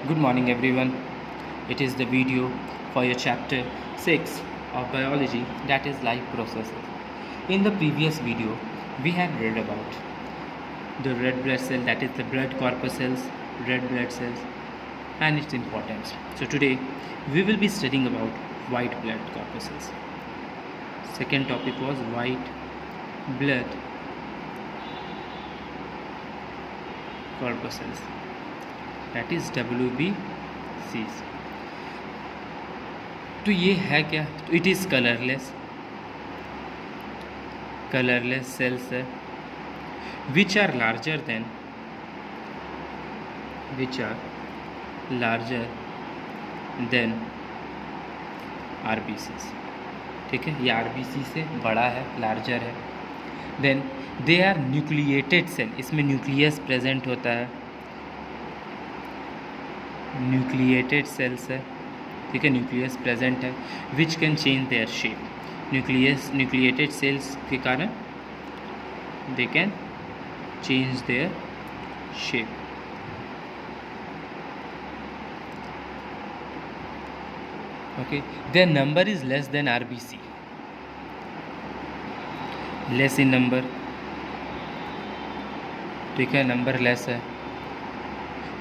Good morning everyone. It is the video for your chapter 6 of biology, that is life processes. In the previous video we had read about the red blood cell, that is the blood corpuscles, red blood cells and its importance. So today we will be studying about white blood corpuscles. Second topic was white blood corpuscles, that is WBCs. तो ये है क्या? तो it is colourless sales है which are larger than RBCs. ठीक है, ये RBC से बड़ा है, लार्जर है. Then they are nucleated cell, इसमें न्यूक्लियस प्रेजेंट होता है, न्यूक्लिएटेड सेल्स है. ठीक है, न्यूक्लियस प्रेजेंट है which can change their shape. Nucleated cells के कारण they can change their shape. Okay, their number is less than RBC, less in number. ठीक है, नंबर लेस है.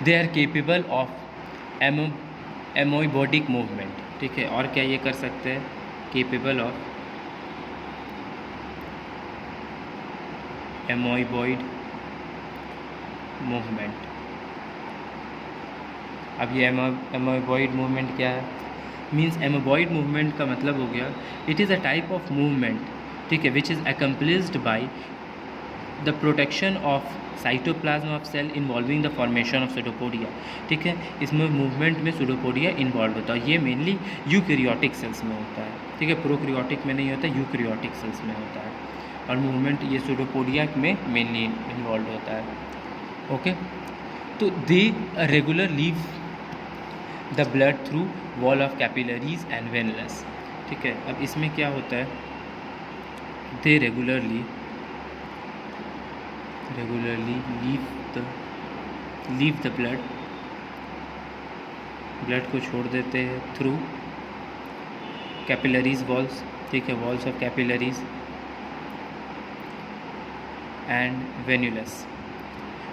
They are capable of amoeboidic movement. ठीक है, और क्या ये कर सकते हैं? Capable of amoeboid movement. अब ये एमोइबॉइड मूवमेंट क्या है? मीन्स एमोबॉइड मूवमेंट का मतलब हो गया it is a type of movement, ठीक है, which is accomplished by the protection of cytoplasm of cell involving the formation of pseudopodia. ठीक है, इसमें मूवमेंट में सूडोपोडिया इन्वॉल्व होता है. ये मेनली यूकैरियोटिक सेल्स में होता है. ठीक है, प्रोकैरियोटिक में नहीं होता, यूकैरियोटिक सेल्स में होता है. और मूवमेंट ये सूडोपोडिया में मेनली इन्वॉल्व होता है. ओके, तो they regular leave the blood through wall of capillaries and venules. ठीक है, अब इसमें क्या होता है? They regularly leave the blood को छोड़ देते हैं थ्रू कैपिलरीज वॉल्स. ठीक है, walls of capillaries and venules.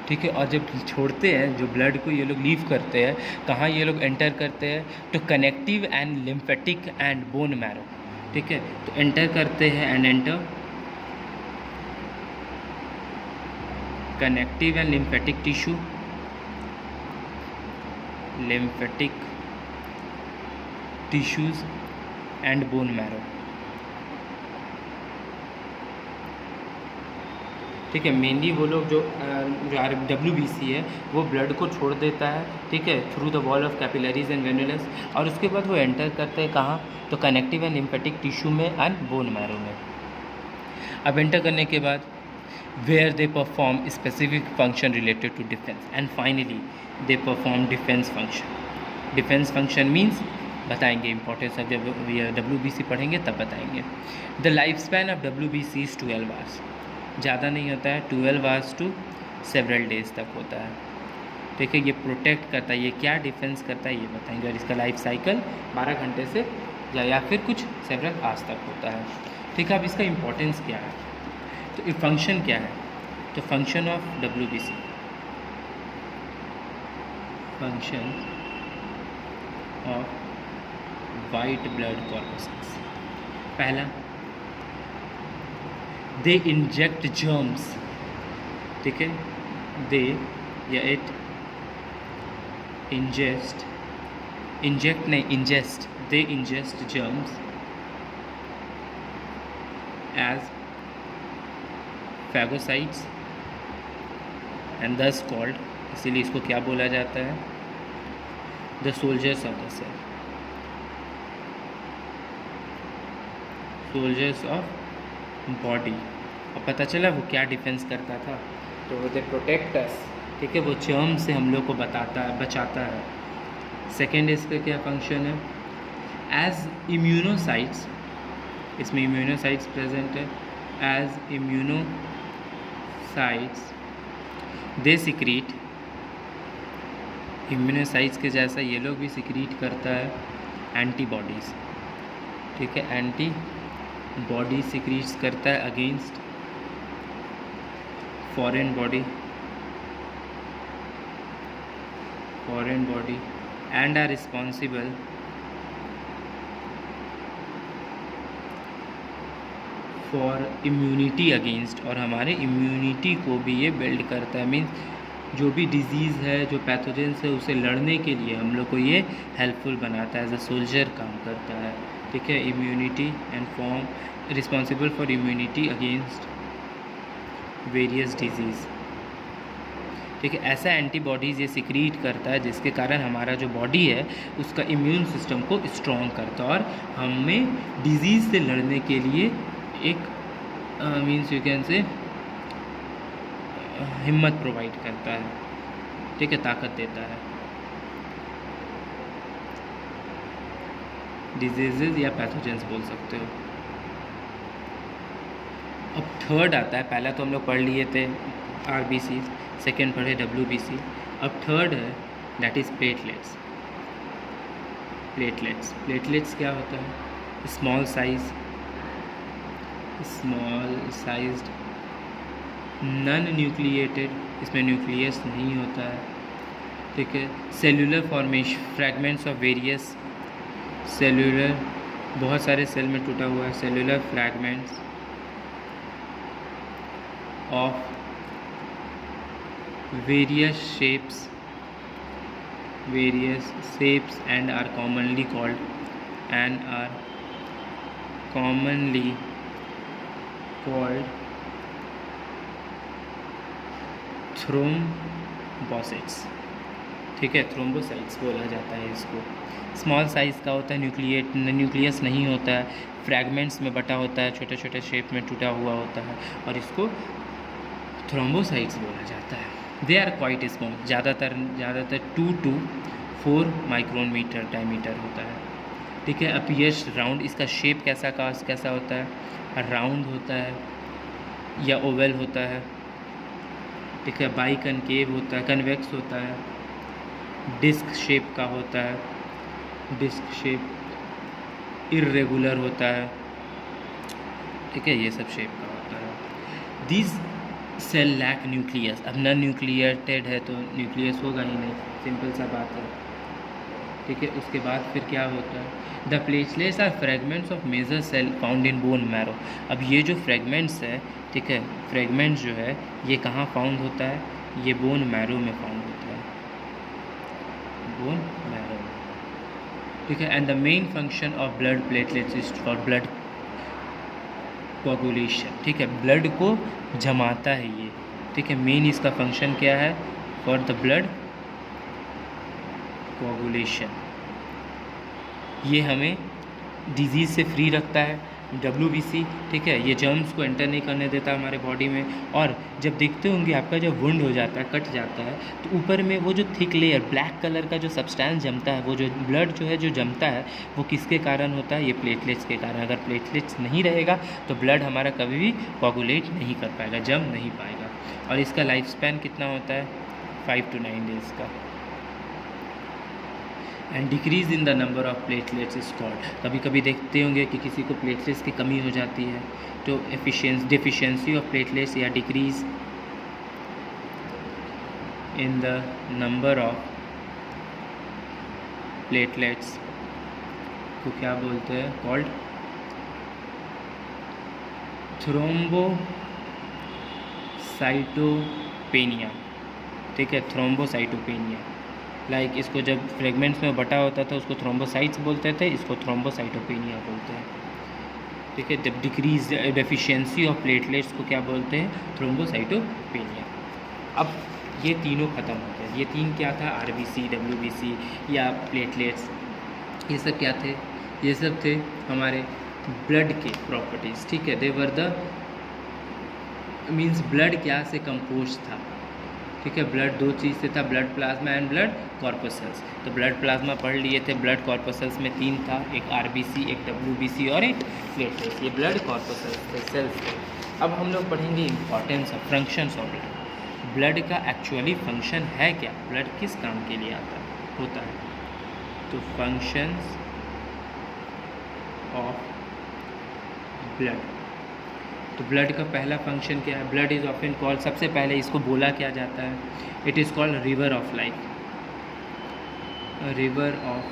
ठीक है, और जब छोड़ते हैं जो ब्लड को ये लोग लीव करते हैं, कहाँ ये लोग एंटर करते हैं? तो connective and lymphatic and bone marrow. ठीक है, तो एंटर करते हैं and enter connective and lymphatic tissue, lymphatic tissues and bone marrow. ठीक है, मेनली वो लोग जो WBC है वो ब्लड को छोड़ देता है. ठीक है, through the wall of capillaries and venules, और उसके बाद वो एंटर करते हैं कहाँ? तो कनेक्टिव एंड लिम्फेटिक टिश्यू में एंड बोन मैरो में. अब एंटर करने के बाद where they perform specific function related to defence, and finally they perform defence function. Defence function means बताएंगे, इंपॉर्टेंस ऑफ WBC पढ़ेंगे तब बताएंगे. The life span of WBC is 12 hours. ज़्यादा नहीं होता है, 12 आवर्स टू सेवरल डेज तक होता है. ठीक है, ये प्रोटेक्ट करता है. ये क्या डिफेंस करता है ये बताएंगे. और इसका लाइफ साइकिल 12 घंटे से या फिर कुछ सेवरल आवर्स तक होता है. ठीक है, अब इसका इम्पोर्टेंस क्या है? तो ये फंक्शन क्या है? तो function of WBC, function of white blood corpuscles. पहला, दे इंजेक्ट जर्म्स. ठीक है, दे या it ingest they ingest germs as phagocytes and thus called, इसीलिए इसको क्या बोला जाता है? The soldiers of the cell, soldiers of body. और पता चला वो क्या डिफेंस करता था? तो वो दे प्रोटेक्ट अस. ठीक है, वो जर्म से हम लोग को बचाता है. सेकेंड इसका क्या फंक्शन है? एज इम्यूनोसाइट्स, इसमें इम्यूनोसाइट्स प्रेजेंट है. As immunocytes they secrete immunocytes के जैसा ये लोग भी सिक्रीट करता है एंटीबॉडीज़, ठीक है। एंटीबॉडी सिक्रीट्स करता है against foreign body and are responsible for immunity against, और हमारे इम्यूनिटी को भी ये बिल्ड करता है। मीन्स जो भी डिजीज़ है, जो पैथोजेंस है, उसे लड़ने के लिए हम लोग को ये हेल्पफुल बनाता है, एज अ सोल्जर काम करता है, ठीक है। Immunity and form responsible for immunity against various disease, ठीक है। ऐसा एंटीबॉडीज़ ये सिक्रीट करता है जिसके कारण हमारा जो बॉडी है उसका इम्यून सिस्टम को स्ट्रॉन्ग करता है और हमें डिजीज़ से लड़ने के लिए एक मीन्स यू कैन से हिम्मत प्रोवाइड करता है, ठीक है, ताकत देता है। डिजीजेज या पैथोजेंस बोल सकते हो। अब थर्ड आता है, पहला तो हम लोग पढ़ लिए थे आरबीसी, सेकेंड पढ़े डब्ल्यूबीसी, अब थर्ड है दैट इज़ प्लेटलेट्स। प्लेटलेट्स क्या होता है? स्मॉल साइज्ड नॉन न्यूक्लिएटेड, इसमें न्यूक्लियस नहीं होता है, ठीक है। Cellular formation, fragments of various cellular, बहुत सारे सेल में टूटा हुआ है, cellular fragments of various shapes and are commonly called thrombocytes, ठीक है, थ्रोम्बोसाइट्स बोला जाता है इसको। स्मॉल साइज़ का होता है, न्यूक्लियस नहीं होता है, फ्रैगमेंट्स में बटा होता है, छोटे छोटे शेप में टूटा हुआ होता है और इसको थ्रोम्बोसाइट्स बोला जाता है। दे आर क्वाइट स्मॉल, ज़्यादातर 2 to 4 माइक्रोमीटर डायमीटर होता है, ठीक है। अपीयर्स राउंड, इसका शेप कैसा होता है? राउंड होता है या ओवल होता है, ठीक है। बाई कनकेव होता है, कन्वेक्स होता है, डिस्क शेप का होता है, डिस्क शेप, इर्रेगुलर होता है, ठीक है, ये सब शेप का होता है। दिस सेल लैक न्यूक्लियस, अब नॉन न्यूक्लिएटेड है तो न्यूक्लियस होगा ही नहीं, सिंपल सा बात है, ठीक है। उसके बाद फिर क्या होता है? The platelets are fragments of major cell found in bone marrow. अब ये जो फ्रेगमेंट्स है, ठीक है, फ्रेगमेंट्स जो है ये कहाँ फाउंड होता है? ये बोन मैरो में फाउंड होता है, बोन मैरो, ठीक है। And the main function of blood platelets is for blood coagulation, ठीक है, ब्लड को जमाता है ये, ठीक है। मेन इसका फंक्शन क्या है? For the blood coagulation. ये हमें डिजीज़ से फ्री रखता है, WBC, ठीक है, ये जर्म्स को एंटर नहीं करने देता हमारे बॉडी में। और जब देखते होंगे आपका जब वुंड हो जाता है, कट जाता है, तो ऊपर में वो जो थिक लेयर ब्लैक कलर का जो सब्सटेंस जमता है, वो जो ब्लड जो है जो जमता है, वो किसके कारण होता है? ये प्लेटलेट्स के कारण। अगर प्लेटलेट्स नहीं रहेगा तो ब्लड हमारा कभी भी कोगुलेट नहीं कर पाएगा, जम नहीं पाएगा। और इसका लाइफ स्पैन कितना होता है? 5 to 9 डेज़ का। And decrease in the number of platelets is called, कभी कभी देखते होंगे कि किसी को प्लेटलेट्स की कमी हो जाती है, तो डेफिशिएंसी ऑफ प्लेटलेट्स या decrease in the number of platelets को क्या बोलते हैं? कॉल्ड थ्रोम्बोसाइटोपेनिया, ठीक है, थ्रोम्बोसाइटोपेनिया। लाइक इसको जब फ्रेगमेंट्स में बटा होता था उसको थ्रोम्बोसाइट्स बोलते थे, इसको थ्रोम्बोसाइटोपेनिया बोलते हैं, ठीक है। जब डिक्रीज डेफिशिएंसी ऑफ प्लेटलेट्स को क्या बोलते हैं? थ्रोम्बोसाइटोपेनिया। अब ये तीनों ख़त्म हो गए। ये तीन क्या था? RBC, WBC या प्लेटलेट्स, ये सब क्या थे? ये सब थे हमारे ब्लड के प्रॉपर्टीज़, ठीक है। दे वर द मीन्स ब्लड क्या से कंपोज था, ठीक है। ब्लड 2 चीज़ से था, blood plasma and blood corpuscles. तो ब्लड प्लाज्मा पढ़ लिए थे, ब्लड कॉर्पसल्स में 3 था, एक RBC, एक WBC और एक प्लेटलेट्स। ये ब्लड कॉर्पसल्स थे, सेल्स थे। अब हम लोग पढ़ेंगे importance of functions of blood. Blood का एक्चुअली फंक्शन है क्या, ब्लड किस काम के लिए होता है। तो फंक्शंस ऑफ ब्लड, तो ब्लड का पहला फंक्शन क्या है, ब्लड इज़ ऑफन कॉल्ड, सबसे पहले इसको बोला क्या जाता है, it is called river of life, river of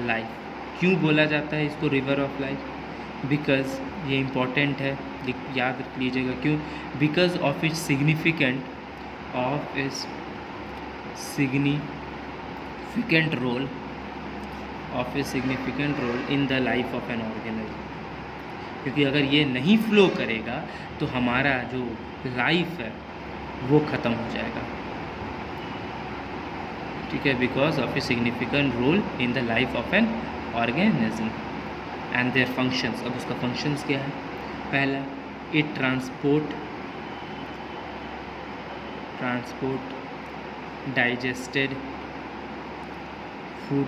life. क्यों बोला जाता है इसको रिवर ऑफ लाइफ, बिकॉज ये इम्पॉर्टेंट है, याद रख लीजिएगा क्यों, because of its significant role in the life of an organism. क्योंकि अगर ये नहीं फ्लो करेगा तो हमारा जो लाइफ है वो ख़त्म हो जाएगा, ठीक है, because of a significant role in the life of an organism and their functions. अब उसका फंक्शंस क्या है, पहला इट ट्रांसपोर्ट डाइजेस्टेड फूड,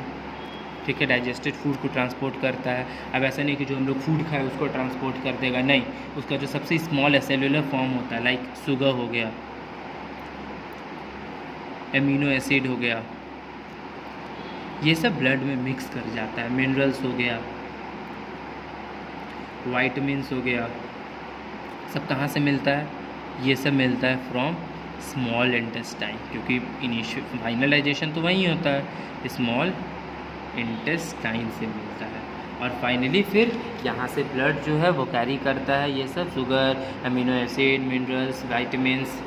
ठीक है, डाइजेस्टेड फूड को ट्रांसपोर्ट करता है। अब ऐसा नहीं कि जो हम लोग फूड खाए उसको ट्रांसपोर्ट कर देगा, नहीं, उसका जो सबसे स्मॉल सेलुलर फॉर्म होता है, लाइक शुगर हो गया, एमिनो एसिड हो गया, ये सब ब्लड में मिक्स कर जाता है। मिनरल्स हो गया, वाइटामिन्स हो गया, सब कहाँ से मिलता है, ये सब मिलता है फ्रॉम स्मॉल इंटेस्टाइन, क्योंकि इनिशियल फाइनलाइजेशन तो वहीं होता है, स्मॉल इंटेस्टाइन से मिलता है। और फाइनली फिर यहाँ से ब्लड जो है वो कैरी करता है ये सब sugar, amino acid, minerals, vitamins,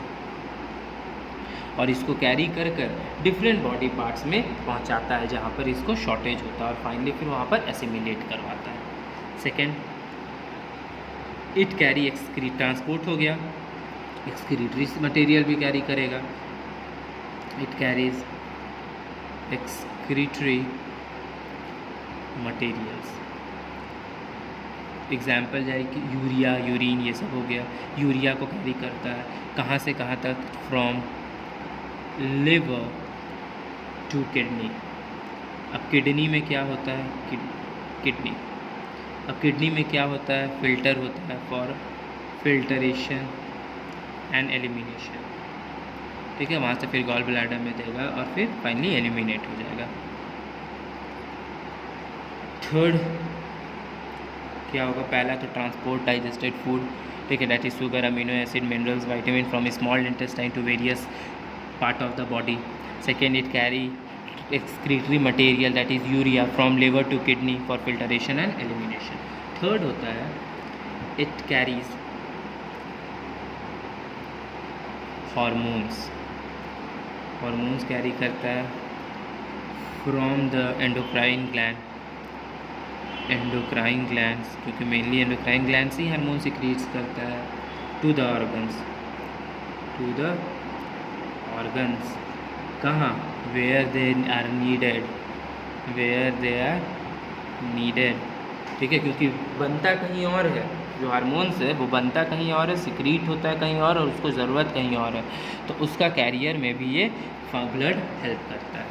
और इसको कैरी कर डिफरेंट बॉडी पार्ट्स में पहुँचाता है जहाँ पर इसको शॉर्टेज होता है, और फाइनली फिर वहाँ पर एसिमिलेट करवाता है। सेकेंड, इट कैरी ट्रांसपोर्ट हो गया, एक्सक्रीटरी मटेरियल भी कैरी करेगा, it carries excretory materials. Example जाएगी यूरिया, यूरिन, ये सब हो गया। यूरिया को कैरी करता है कहाँ से कहाँ तक, फ्रॉम लिवर टू किडनी। अब किडनी में क्या होता है, किडनी, अब किडनी में क्या होता है, फिल्टर होता है फॉर फिल्टरेशन एंड एलिमिनेशन, ठीक है, वहाँ से फिर गॉल ब्लैडर में देगा और फिर फाइनली एलिमिनेट हो जाएगा। थर्ड क्या होगा, पहला तो ट्रांसपोर्ट डाइजेस्टेड फूड, ठीक है, that is sugar, amino acid, minerals, vitamin from small intestine to various part of the body. Second, it carry excretory material that is urea from liver to kidney for filtration and elimination. Third होता है it carries hormones, hormones carry करता है from the endocrine glands, क्योंकि mainly endocrine glands ही hormone secretes करता है, to the organs, कहाँ, where they are needed, ठीक है, क्योंकि बनता कहीं और है, जो हार्मोन्स है वो बनता कहीं और है, सिक्रीट होता है कहीं और उसको ज़रूरत कहीं और है, तो उसका कैरियर में भी ये ब्लड हेल्प करता है,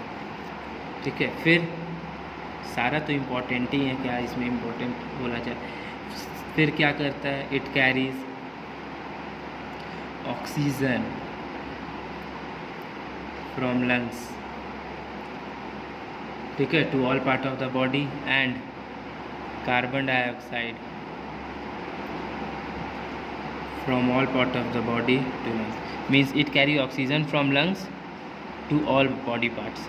ठीक है। फिर सारा तो इम्पॉर्टेंट ही है, क्या इसमें इम्पोर्टेंट बोला जाए, फिर क्या करता है, it carries oxygen from lungs, ठीक है, to all part of the body, and carbon dioxide from all part of the body to lungs, means it carry oxygen from lungs to all body parts,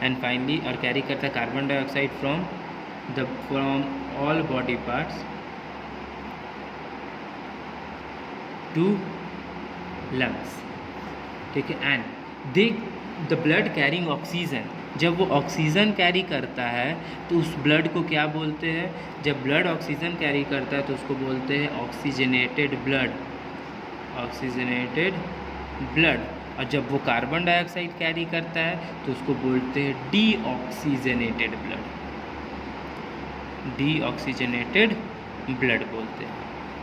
and finally और carry करता है carbon dioxide from all body parts to lungs, ठीक है। And the blood carrying oxygen, जब वो oxygen carry करता है तो उस ब्लड को क्या बोलते हैं, जब ब्लड ऑक्सीजन कैरी करता है तो उसको बोलते हैं ऑक्सीजनेटेड ब्लड, और जब वो कार्बन डाइऑक्साइड कैरी करता है तो उसको बोलते हैं डीऑक्सीजनेटेड ब्लड बोलते हैं,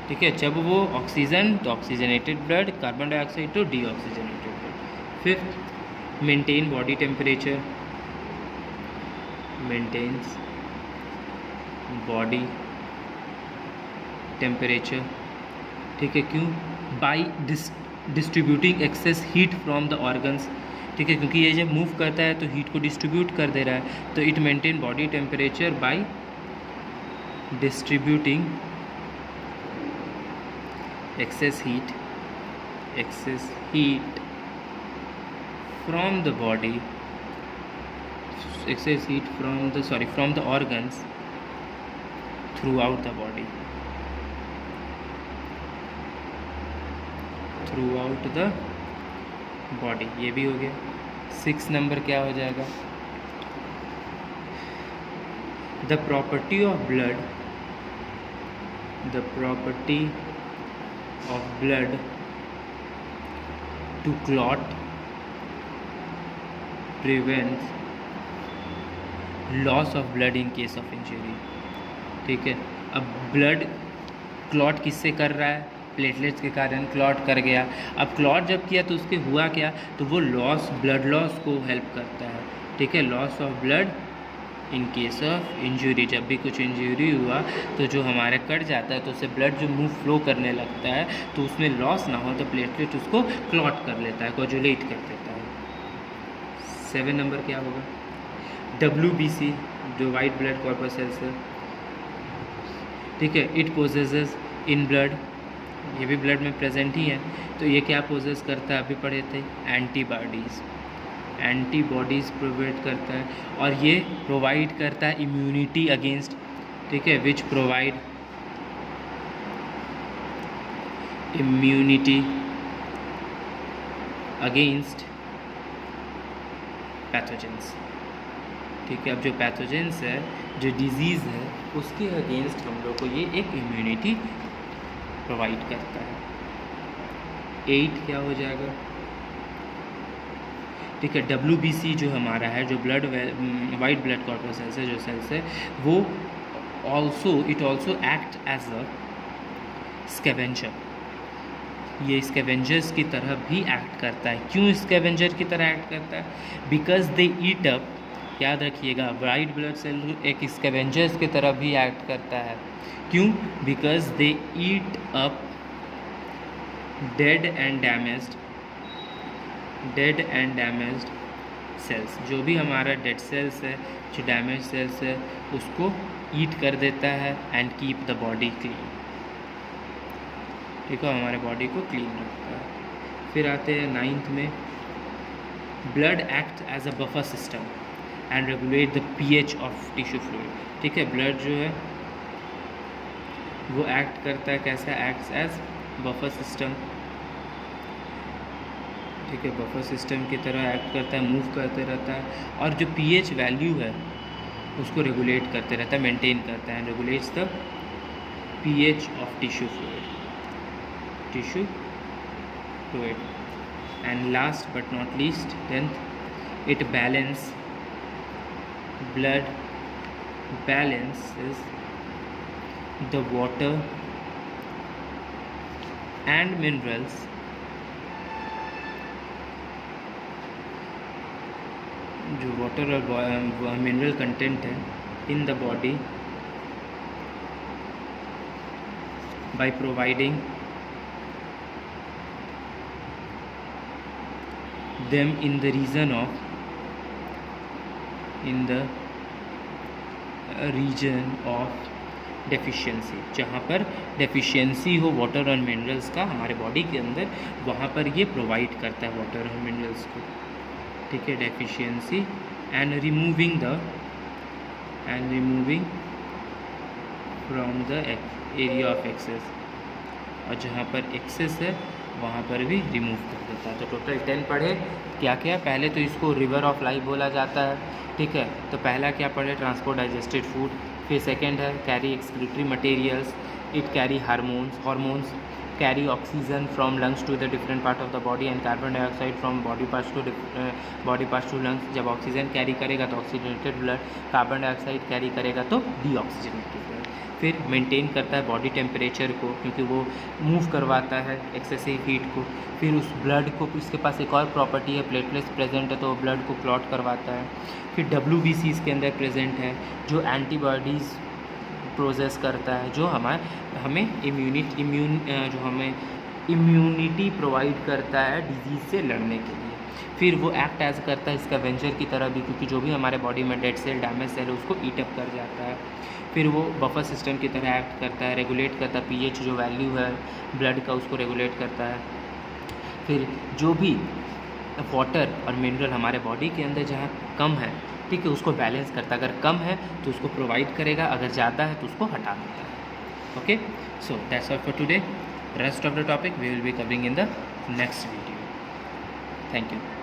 ठीक है। जब वो ऑक्सीजन तो ऑक्सीजनेटेड ब्लड, कार्बन डाइऑक्साइड तो deoxygenated blood. Fifth, maintain body temperature, maintains body temperature, ठीक है, क्यों, by distributing excess heat from the organs, ठीक है, क्योंकि ये जब मूव करता है तो हीट को डिस्ट्रीब्यूट कर दे रहा है, तो it maintain body temperature by distributing excess heat from the body, excess heat from the organs throughout the body, ये भी हो गया। 6 नंबर क्या हो जाएगा? the property of blood to clot prevents loss of blood in case of injury, ठीक है। अब ब्लड क्लॉट किससे कर रहा है? प्लेटलेट्स के कारण क्लॉट कर गया। अब क्लॉट जब किया तो उसके हुआ क्या? तो वो ब्लड लॉस को हेल्प करता है, ठीक है, loss of blood in case of injury. जब भी कुछ इंजरी हुआ तो जो हमारे कट जाता है तो उससे ब्लड जो मूव फ्लो करने लगता है, तो उसमें लॉस ना हो तो प्लेटलेट उसको क्लॉट कर लेता है, कोजुलेट कर देता है। 7 नंबर क्या होगा? WBC, जो वाइट ब्लड कॉर्पसेल्स है, ठीक है, इट पोजेसेस इन ब्लड, ये भी ब्लड में प्रेजेंट ही है, तो ये क्या पोजेस करता है? अभी पढ़े थे, एंटीबॉडीज़ प्रोवाइड करता है, और ये प्रोवाइड करता है इम्यूनिटी अगेंस्ट, ठीक है, which provide immunity against pathogens, ठीक है। अब जो पैथोजेंस है, जो डिजीज़ है, उसके अगेंस्ट हम लोग को ये एक इम्यूनिटी प्रोवाइड करता है। 8 क्या हो जाएगा? ठीक है, WBC जो हमारा है, जो वाइट ब्लड कॉर्पसेल्स है, जो सेल्स है, वो it also act as a scavenger, ये स्कैवेंजर्स की तरह भी एक्ट करता है। क्यों स्कैवेंजर की तरह एक्ट करता है? बिकॉज दे ईट अप, याद रखिएगा, वाइट ब्लड सेल एक स्कैवेंजर्स की तरह भी एक्ट करता है। क्यों? Because they eat up dead and damaged cells, जो भी हमारा डेड सेल्स है, जो डैमेज सेल्स है, उसको ईट कर देता है and keep the body clean, ठीक है, हमारे बॉडी को क्लीन रखता है। फिर आते हैं 9th में, blood act as a buffer system and regulate the pH of tissue fluid, ठीक है, ब्लड जो है वो एक्ट करता है, कैसा? एक्ट्स एज बफर सिस्टम, ठीक है, बफर सिस्टम की तरह एक्ट करता है, मूव करते रहता है, और जो pH वैल्यू है उसको रेगुलेट करते रहता है, मेंटेन करता है, regulates the pH of tissue fluid, and last but not least 10th, it blood balances the water and minerals जो वाटर और मिनरल कंटेंट है in the body by providing them in the region of deficiency, जहाँ पर deficiency हो water और minerals का हमारे body के अंदर, वहाँ पर ये प्रोवाइड करता है वाटर और मिनरल्स को, ठीक है, deficiency and removing from the area of excess, और जहाँ पर एक्सेस है वहाँ पर भी रिमूव कर देता है। तो टोटल 10 पढ़े, क्या क्या? पहले तो इसको रिवर ऑफ लाइफ बोला जाता है, ठीक है, तो पहला क्या पढ़े? Transport digested food. फिर सेकंड है carry excretory materials, it carry hormones carry oxygen from lungs to the different part of the body and carbon dioxide from body parts to lungs. जब ऑक्सीजन कैरी करेगा तो oxygenated blood, carbon dioxide carry करेगा तो deoxygenated blood. फिर maintain करता है body temperature को, क्योंकि वो मूव करवाता है एक्सेसिव हीट को। फिर उस ब्लड को, इसके पास एक और प्रॉपर्टी है, प्लेटलेट्स प्रेजेंट है तो ब्लड को क्लॉट करवाता है। फिर WBC इसके अंदर प्रेजेंट है, जो एंटीबॉडीज़ प्रोसेस करता है, जो हमें जो हमें इम्यूनिटी प्रोवाइड करता है डिजीज़ से लड़ने के लिए। फिर वो एक्ट एज करता है स्कैवेंजर की तरह भी, क्योंकि जो भी हमारे बॉडी में डेड सेल, डैमेज सेल है उसको ईट अप कर जाता है। फिर वो बफर सिस्टम की तरह एक्ट करता है, रेगुलेट करता है पीएच जो वैल्यू है ब्लड का उसको रेगुलेट करता है। फिर जो भी वाटर और मिनरल हमारे बॉडी के अंदर जहाँ कम है, ठीक है, उसको बैलेंस करता है। अगर कम है तो उसको प्रोवाइड करेगा, अगर ज़्यादा है तो उसको हटा देता है। Okay, so that's all for today. Rest of the topic we will be covering in the next video. Thank you.